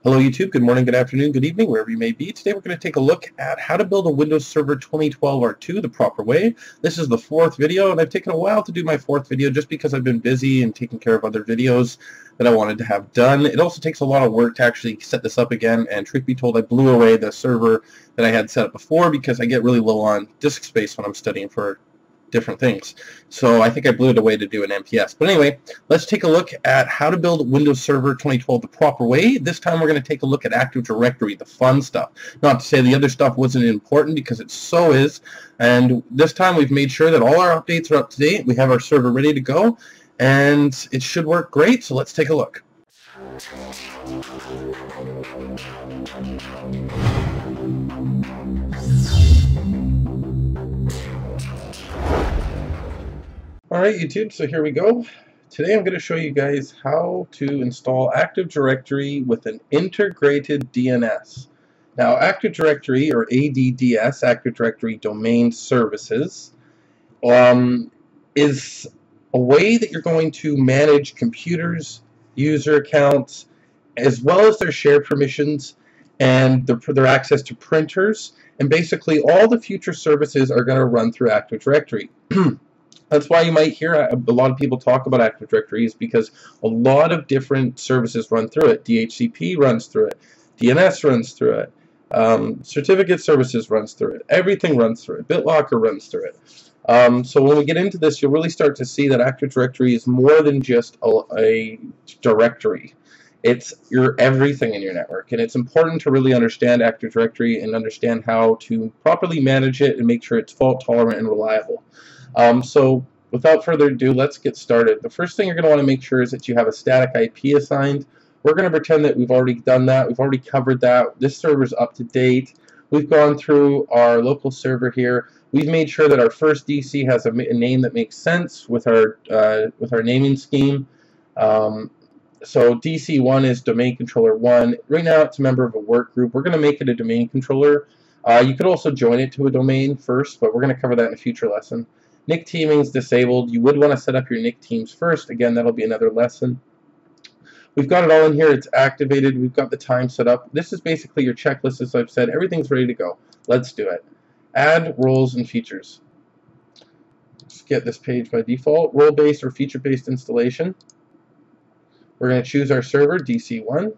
Hello YouTube, good morning, good afternoon, good evening, wherever you may be. Today we're going to take a look at how to build a Windows Server 2012 R2 the proper way. This is the fourth video, and I've taken a while to do my fourth video just because I've been busy and taking care of other videos that I wanted to have done. It also takes a lot of work to actually set this up again, and truth be told, I blew away the server that I had set up before because I get really low on disk space when I'm studying for different things. So I think I blew it away to do an MPS. But anyway, let's take a look at how to build Windows Server 2012 the proper way. This time we're going to take a look at Active Directory, the fun stuff. Not to say the other stuff wasn't important, because it so is. And this time we've made sure that all our updates are up to date. We have our server ready to go, and it should work great. So let's take a look. Alright YouTube, so here we go. Today I'm going to show you guys how to install Active Directory with an integrated DNS. Now Active Directory, or ADDS, Active Directory Domain Services, is a way that you're going to manage computers, user accounts, as well as their shared permissions and their access to printers, and basically all the future services are going to run through Active Directory. That's why you might hear a lot of people talk about Active Directory, is because a lot of different services run through it. DHCP runs through it. DNS runs through it. Certificate services runs through it. Everything runs through it. BitLocker runs through it. So when we get into this, you'll really start to see that Active Directory is more than just a directory. It's your everything in your network, and it's important to really understand Active Directory and understand how to properly manage it and make sure it's fault tolerant and reliable. So without further ado, let's get started. The first thing you're going to want to make sure is that you have a static IP assigned. We're going to pretend that we've already done that. We've already covered that. This server's up to date. We've gone through our local server here. We've made sure that our first DC has a name that makes sense with our naming scheme. So DC1 is domain controller 1. Right now it's a member of a work group. We're going to make it a domain controller. You could also join it to a domain first, but we're going to cover that in a future lesson. NIC teaming is disabled. You would want to set up your NIC teams first. Again, that'll be another lesson. We've got it all in here. It's activated. We've got the time set up. This is basically your checklist, as I've said. Everything's ready to go. Let's do it. Add roles and features. Let's get this page by default. Role-based or feature-based installation. We're going to choose our server, DC1.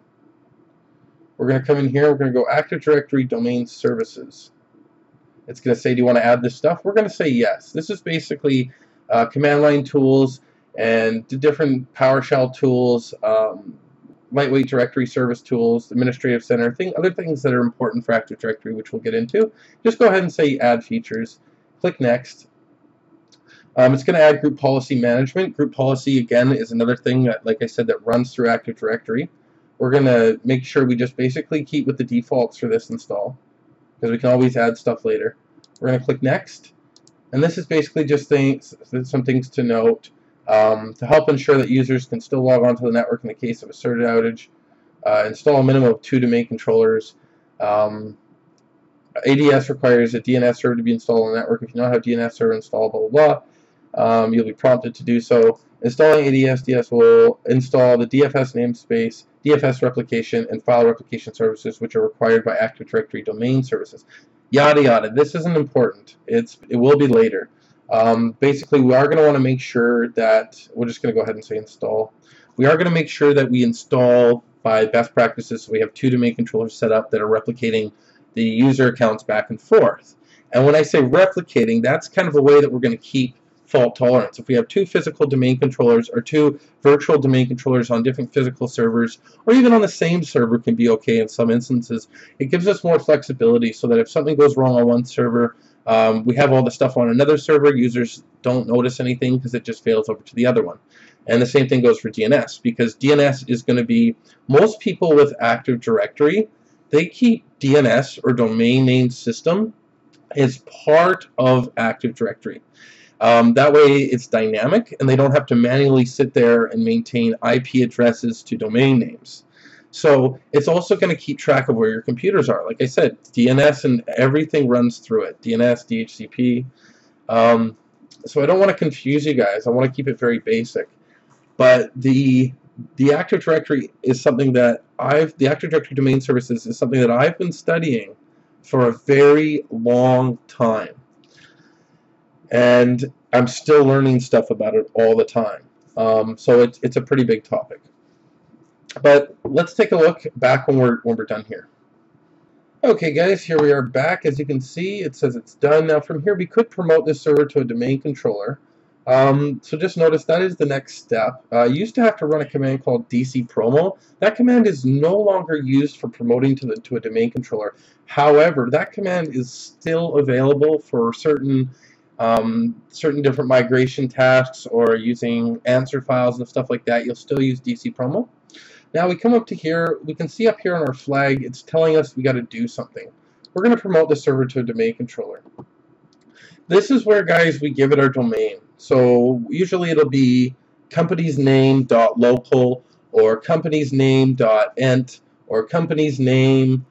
We're going to come in here. We're going to go Active Directory Domain Services. It's going to say, do you want to add this stuff? We're going to say yes. This is basically command line tools and the different PowerShell tools, lightweight directory service tools, administrative center, other things that are important for Active Directory, which we'll get into. Just go ahead and say add features. Click next. It's going to add group policy management. Group policy, again, is another thing that, like I said, that runs through Active Directory. We're going to make sure we just basically keep with the defaults for this install, because we can always add stuff later. We're going to click next, and this is basically just some things to note to help ensure that users can still log onto the network in the case of a server outage. Install a minimum of 2 domain controllers. ADS requires a DNS server to be installed on the network. If you don't have DNS server installed, blah blah blah, you'll be prompted to do so. Installing ADS will install the DFS namespace, DFS replication, and file replication services, which are required by Active Directory domain services. Yada yada. This isn't important. It will be later. Basically, we are going to want to make sure that we're just going to go ahead and say install. We are going to make sure that we install by best practices. So we have 2 domain controllers set up that are replicating the user accounts back and forth. And when I say replicating, that's kind of a way that we're going to keep fault tolerance. If we have 2 physical domain controllers or 2 virtual domain controllers on different physical servers, or even on the same server, can be okay in some instances. It gives us more flexibility so that if something goes wrong on one server, we have all the stuff on another server. Users don't notice anything because it just fails over to the other one. And the same thing goes for DNS, because DNS is going to be, most people with Active Directory, they keep DNS or domain name system as part of Active Directory. That way it's dynamic, and they don't have to manually sit there and maintain IP addresses to domain names. So it's also going to keep track of where your computers are. Like I said, DNS and everything runs through it. DNS, DHCP. So I don't want to confuse you guys. I want to keep it very basic. But the the Active Directory is something that the Active Directory domain services is something that I've been studying for a very long time. And I'm still learning stuff about it all the time. So it's a pretty big topic. But let's take a look back when we're done here. Okay guys, here we are back. As you can see, it says it's done. Now from here we could promote this server to a domain controller. So just notice that is the next step. You used to have to run a command called DC promo. That command is no longer used for promoting to a domain controller. However, that command is still available for certain different migration tasks or using answer files and stuff like that. You'll still use DC promo. Now we come up to here, we can see up here on our flag, it's telling us we got to do something. We're going to promote the server to a domain controller. This is where, guys, we give it our domain. So usually it'll be companiesname.local or companiesname.ent or companiesname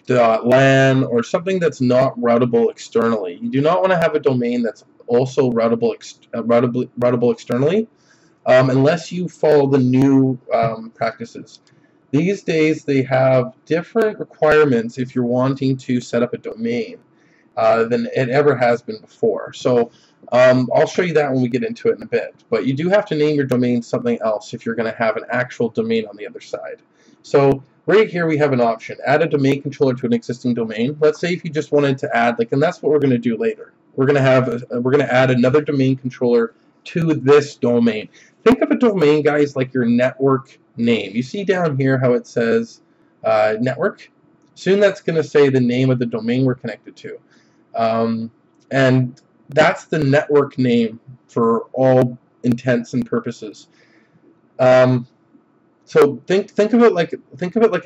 .lan or something that's not routable externally. You do not want to have a domain that's also routable externally. Unless you follow the new practices. These days they have different requirements if you're wanting to set up a domain than it ever has been before. So I'll show you that when we get into it in a bit. But you do have to name your domain something else if you're going to have an actual domain on the other side. So right here we have an option, add a domain controller to an existing domain. Let's say if you just wanted to add, and that's what we're going to do later. We're going to add another domain controller to this domain. Think of a domain, guys, like your network name. You see down here how it says network? Soon that's going to say the name of the domain we're connected to. And that's the network name for all intents and purposes. So think of it like a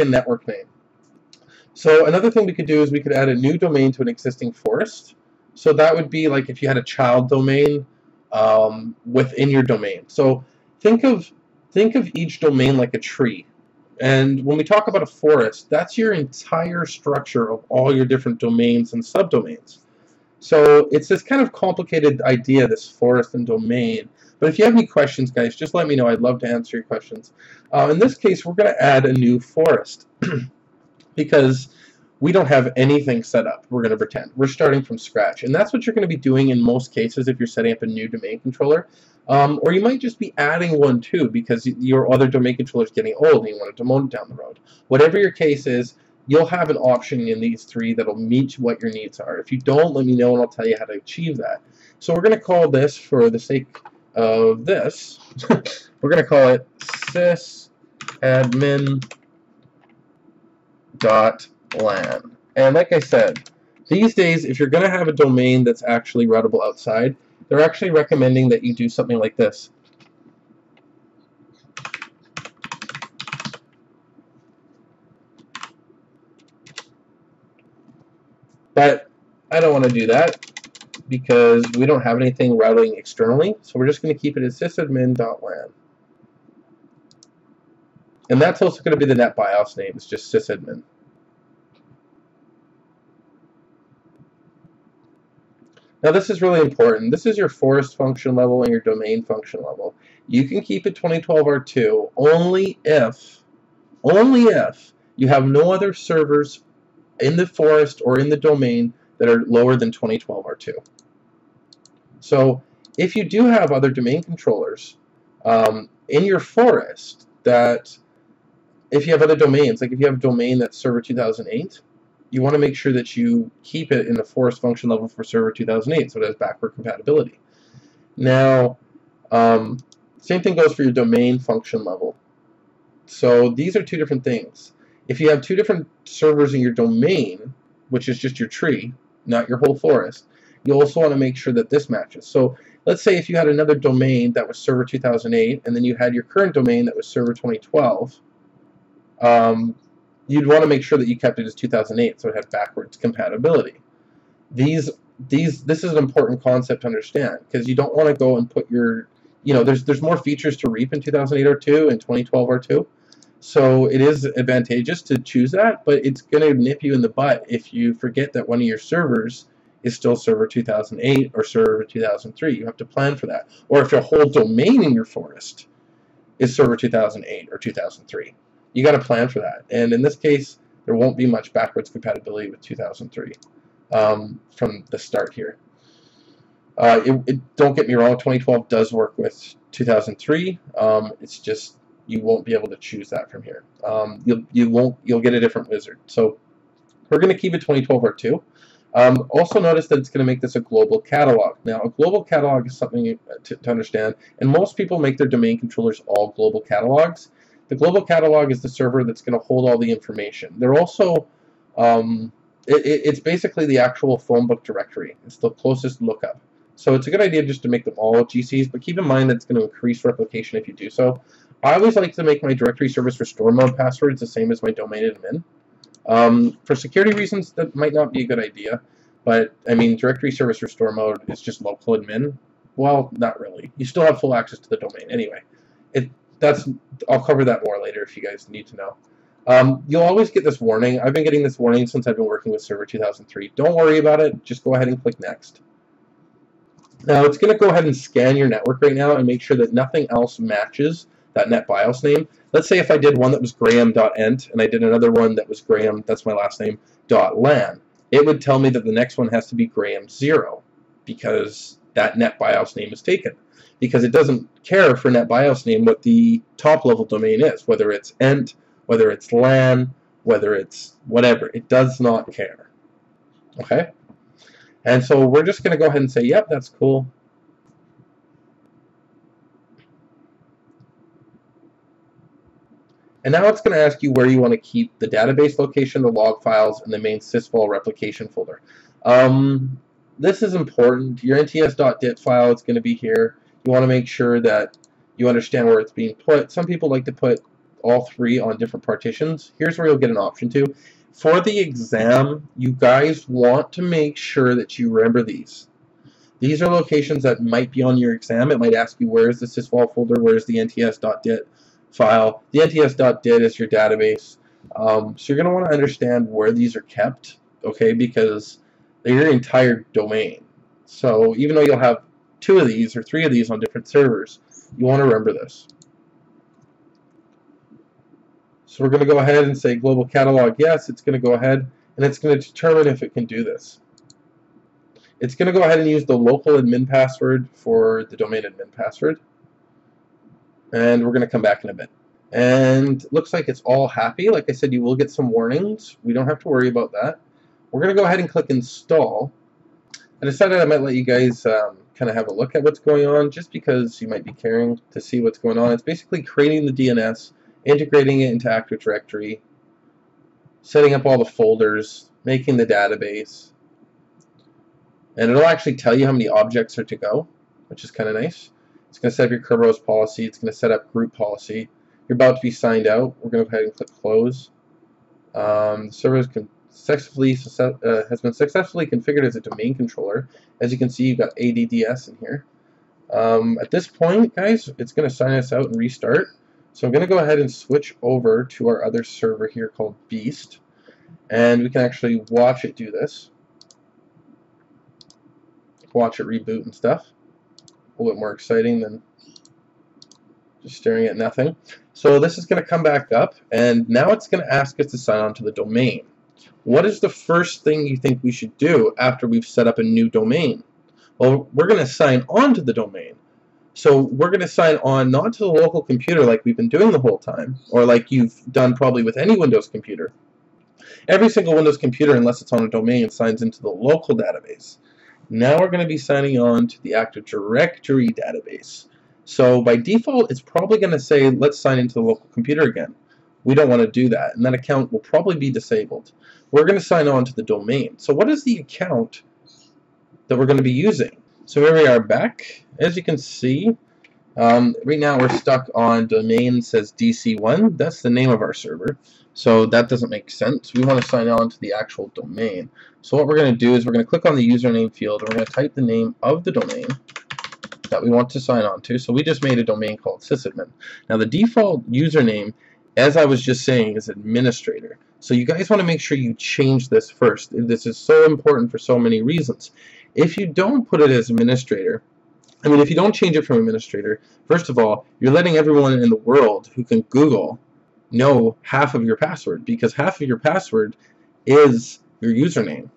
network name. So another thing we could do is we could add a new domain to an existing forest. So that would be like if you had a child domain within your domain. So think of each domain like a tree. And when we talk about a forest, that's your entire structure of all your different domains and subdomains. So it's this kind of complicated idea, this forest and domain. But if you have any questions, guys, just let me know. I'd love to answer your questions. In this case, we're going to add a new forest because we don't have anything set up. We're going to pretend. We're starting from scratch. And that's what you're going to be doing in most cases if you're setting up a new domain controller. Or you might just be adding one too because your other domain controller is getting old and you want to demote it down the road. Whatever your case is, you'll have an option in these three that'll meet what your needs are. If you don't, let me know and I'll tell you how to achieve that. So we're going to call this, for the sake of this, we're going to call it sysadmin.lan. And like I said, these days, if you're going to have a domain that's actually routable outside, they're actually recommending that you do something like this. But I don't want to do that because we don't have anything routing externally, so we're just going to keep it as sysadmin.lan. And that's also going to be the NetBIOS name. It's just sysadmin. Now this is really important. This is your forest function level and your domain function level. You can keep it 2012 R2 only if you have no other servers in the forest or in the domain that are lower than 2012 R2. So if you do have other domain controllers in your forest, that if you have other domains, like if you have a domain that's server 2008, you want to make sure that you keep it in the forest function level for server 2008 so it has backward compatibility. Now, same thing goes for your domain function level. So these are two different things. If you have two different servers in your domain, which is just your tree, not your whole forest, you also want to make sure that this matches. So let's say if you had another domain that was server 2008 and then you had your current domain that was server 2012, you'd want to make sure that you kept it as 2008 so it had backwards compatibility. This is an important concept to understand because you don't want to go and put your, there's more features to reap in 2008 R2 and 2012 R2. So it is advantageous to choose that, but it's going to nip you in the butt if you forget that one of your servers is still server 2008 or server 2003. You have to plan for that. Or if your whole domain in your forest is server 2008 or 2003, you got to plan for that. And in this case, there won't be much backwards compatibility with 2003 from the start here. Don't get me wrong, 2012 does work with 2003. It's just you won't be able to choose that from here. You'll get a different wizard. So we're going to keep it 2012 R2. Also notice that it's going to make this a global catalog. Now, a global catalog is something to understand, and most people make their domain controllers all global catalogs. The global catalog is the server that's going to hold all the information. They're also, it's basically the actual phone book directory. It's the closest lookup. So it's a good idea just to make them all GCs, but keep in mind that it's going to increase replication if you do so. I always like to make my directory service restore mode passwords the same as my domain admin. For security reasons, that might not be a good idea, but I mean, directory service restore mode is just local admin. Well, not really. You still have full access to the domain. Anyway, I'll cover that more later if you guys need to know. You'll always get this warning. I've been getting this warning since I've been working with Server 2003. Don't worry about it. Just go ahead and click Next. Now, it's going to go ahead and scan your network right now and make sure that nothing else matches that NetBIOS name. Let's say if I did one that was graham.ent and I did another one that was graham, that's my last name, .lan. It would tell me that the next one has to be graham0 because that NetBIOS name is taken. Because it doesn't care for NetBIOS name what the top level domain is, whether it's ent, whether it's LAN, whether it's whatever. It does not care. Okay? And so we're just going to go ahead and say, yep, that's cool. And now it's going to ask you where you want to keep the database location, the log files, and the main sysvol replication folder. This is important. Your nts.dit file is going to be here. You want to make sure that you understand where it's being put. Some people like to put all three on different partitions. Here's where you'll get an option to. For the exam, you guys want to make sure that you remember these. These are locations that might be on your exam. It might ask you where's the sysvol folder, where's the nts.dit file. The nts.dit is your database. So you're going to want to understand where these are kept, okay, because they're your entire domain. So even though you'll have 2 of these or 3 of these on different servers, you want to remember this. So we're going to go ahead and say global catalog yes. It's going to go ahead and it's going to determine if it can do this. It's going to go ahead and use the local admin password for the domain admin password. And we're going to come back in a bit. And it looks like it's all happy. Like I said, you will get some warnings. We don't have to worry about that. We're going to go ahead and click install. I decided I might let you guys kind of have a look at what's going on just because you might be caring to see what's going on. It's basically creating the DNS, integrating it into Active Directory, setting up all the folders, making the database, and it'll actually tell you how many objects are to go, which is kind of nice. It's going to set up your Kerberos policy. It's going to set up group policy. You're about to be signed out. We're going to go ahead and click close. The server has been successfully configured as a domain controller. As you can see, you've got ADDS in here. At this point, guys, it's going to sign us out and restart. So I'm going to go ahead and switch over to our other server here called Beast. And we can actually watch it do this. Watch it reboot and stuff. A little bit more exciting than just staring at nothing. So this is going to come back up, and now it's going to ask us to sign on to the domain. What is the first thing you think we should do after we've set up a new domain? Well, we're going to sign on to the domain. So we're going to sign on not to the local computer like we've been doing the whole time, or like you've done probably with any Windows computer. Every single Windows computer, unless it's on a domain, signs into the local database. Now we're going to be signing on to the Active Directory database. So by default, it's probably going to say, let's sign into the local computer again. We don't want to do that, and that account will probably be disabled. We're going to sign on to the domain. So what is the account that we're going to be using? So here we are back. As you can see, right now we're stuck on domain says DC1. That's the name of our server. So that doesn't make sense. We want to sign on to the actual domain. So what we're going to do is we're going to click on the username field and we're going to type the name of the domain that we want to sign on to. So we just made a domain called Sysadmin. Now the default username as I was just saying, is administrator. So you guys want to make sure you change this first. This is so important for so many reasons. If you don't put it as administrator, I mean, if you don't change it from administrator, first of all, you're letting everyone in the world who can Google know half of your password, because half of your password is your username.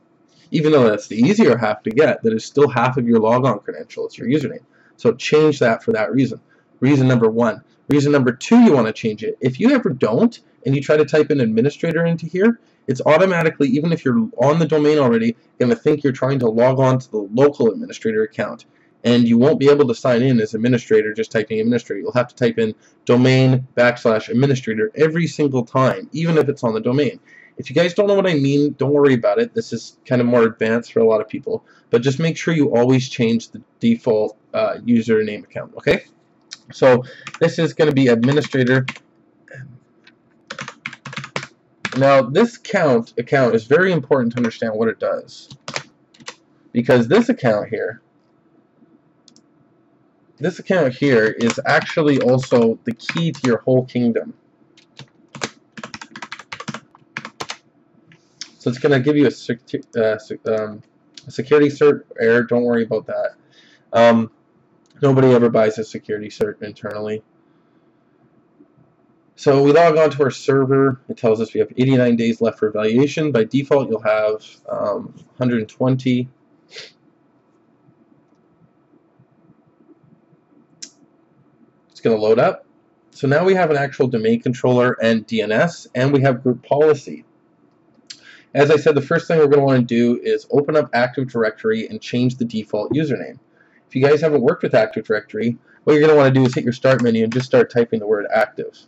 Even though that's the easier half to get, that is still half of your logon credential. It's your username. So change that for that reason. Reason number one. Reason number two, you want to change it. If you ever don't, and you try to type in administrator into here, it's automatically, even if you're on the domain already, going to think you're trying to log on to the local administrator account. And you won't be able to sign in as administrator just typing administrator. You'll have to type in domain/administrator every single time, even if it's on the domain. If you guys don't know what I mean, don't worry about it. This is kind of more advanced for a lot of people. But just make sure you always change the default username account, okay? So this is going to be administrator. Now this account is very important to understand what it does. Because this account here is actually also the key to your whole kingdom. So it's going to give you a security cert error. Don't worry about that. Nobody ever buys a security cert internally. So we log on to our server. It tells us we have 89 days left for evaluation. By default, you'll have 120. It's going to load up. So now we have an actual domain controller and DNS, and we have group policy. As I said, the first thing we're going to want to do is open up Active Directory and change the default username. If you guys haven't worked with Active Directory, what you're going to want to do is hit your Start menu and just start typing the word active.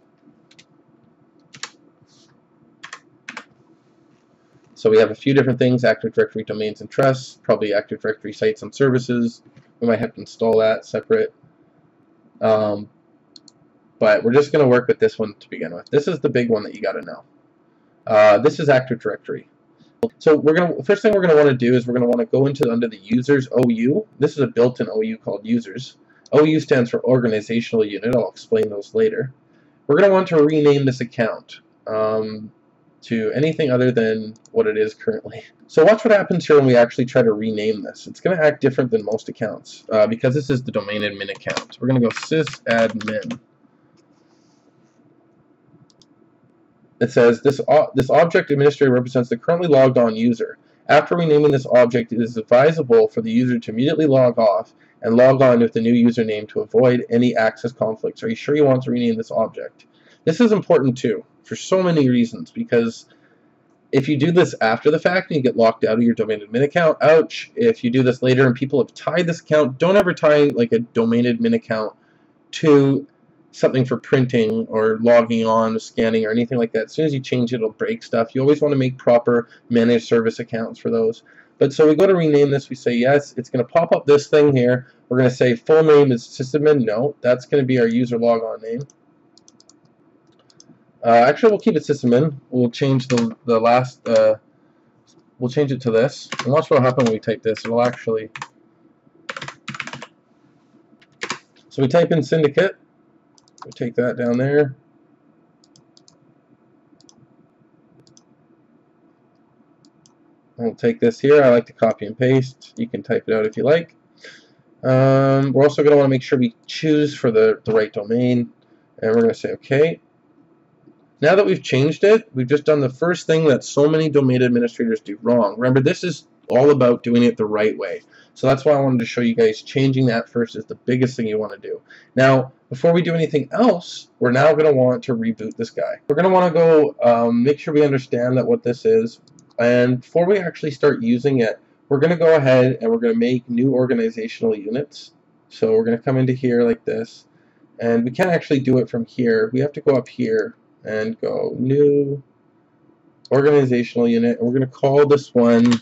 So we have a few different things: Active Directory domains and trusts, probably Active Directory sites and services. We might have to install that separate. But we're just going to work with this one to begin with. This is the big one that you got to know. This is Active Directory. So first thing we're going to want to do is we're going to want to go into under the users OU. This is a built-in OU called users. OU stands for organizational unit. I'll explain those later. We're going to want to rename this account to anything other than what it is currently. So watch what happens here when we actually try to rename this. It's going to act different than most accounts because this is the domain admin account. We're going to go sysadmin. It says this object administrator represents the currently logged on user. After renaming this object, it is advisable for the user to immediately log off and log on with the new username to avoid any access conflicts. Are you sure you want to rename this object? This is important too, for so many reasons, because if you do this after the fact and you get locked out of your domain admin account, ouch. If you do this later and people have tied this account, don't ever tie like a domain admin account to something for printing or logging on, scanning, or anything like that. As soon as you change it, it'll break stuff. You always want to make proper managed service accounts for those. But so we go to rename this, we say yes, it's going to pop up this thing here. We're going to say full name is Sysadmin. No, that's going to be our user logon name. Actually, we'll keep it Sysadmin. We'll change the last, we'll change it to this. And watch what will happen when we type this. It'll actually, so we type in Syndicate. We'll take that down there. We'll take this here. I like to copy and paste. You can type it out if you like. We're also going to want to make sure we choose for the right domain. And we're going to say OK. Now that we've changed it, we've just done the first thing that so many domain administrators do wrong. Remember, this is all about doing it the right way. So that's why I wanted to show you guys changing that first is the biggest thing you want to do. Now, before we do anything else, we're now going to want to reboot this guy. We're going to want to go make sure we understand that what this is. And before we actually start using it, we're going to go ahead and we're going to make new organizational units. So we're going to come into here like this. And we can't actually do it from here. We have to go up here and go new organizational unit. And we're going to call this one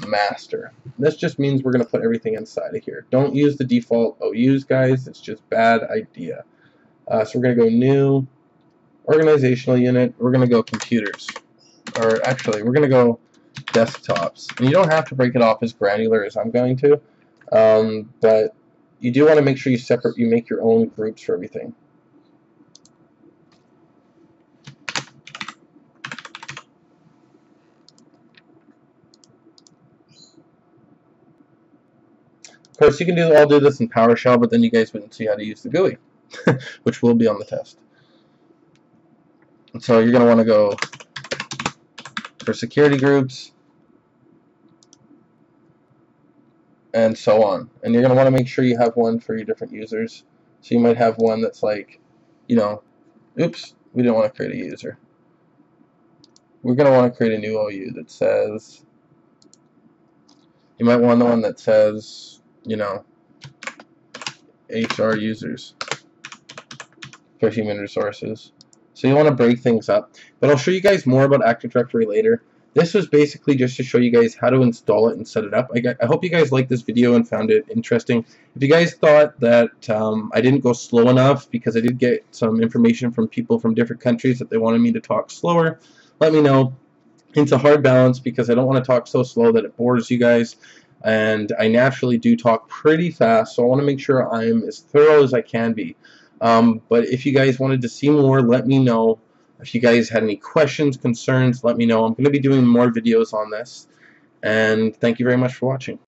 master. This just means we're going to put everything inside of here. Don't use the default OUs, guys. It's just bad idea. So we're going to go new organizational unit. We're going to go computers. Or actually, we're going to go desktops. And you don't have to break it off as granular as I'm going to. But you do want to make sure you make your own groups for everything. course, you can all do this in PowerShell, but then you guys wouldn't see how to use the GUI, which will be on the test. So you're going to want to go for security groups, and so on. And you're going to want to make sure you have one for your different users. So you might have one that's like, you know, oops, we didn't want to create a user. We're going to want to create a new OU that says, you might want the one that says, you know, HR users for human resources. So you want to break things up. But I'll show you guys more about Active Directory later. This was basically just to show you guys how to install it and set it up. I hope you guys liked this video and found it interesting. If you guys thought that I didn't go slow enough, because I did get some information from people from different countries that they wanted me to talk slower, let me know. It's a hard balance because I don't want to talk so slow that it bores you guys. And I naturally do talk pretty fast, so I want to make sure I'm as thorough as I can be. But if you guys wanted to see more, let me know. If you guys had any questions, concerns, let me know. I'm going to be doing more videos on this. And thank you very much for watching.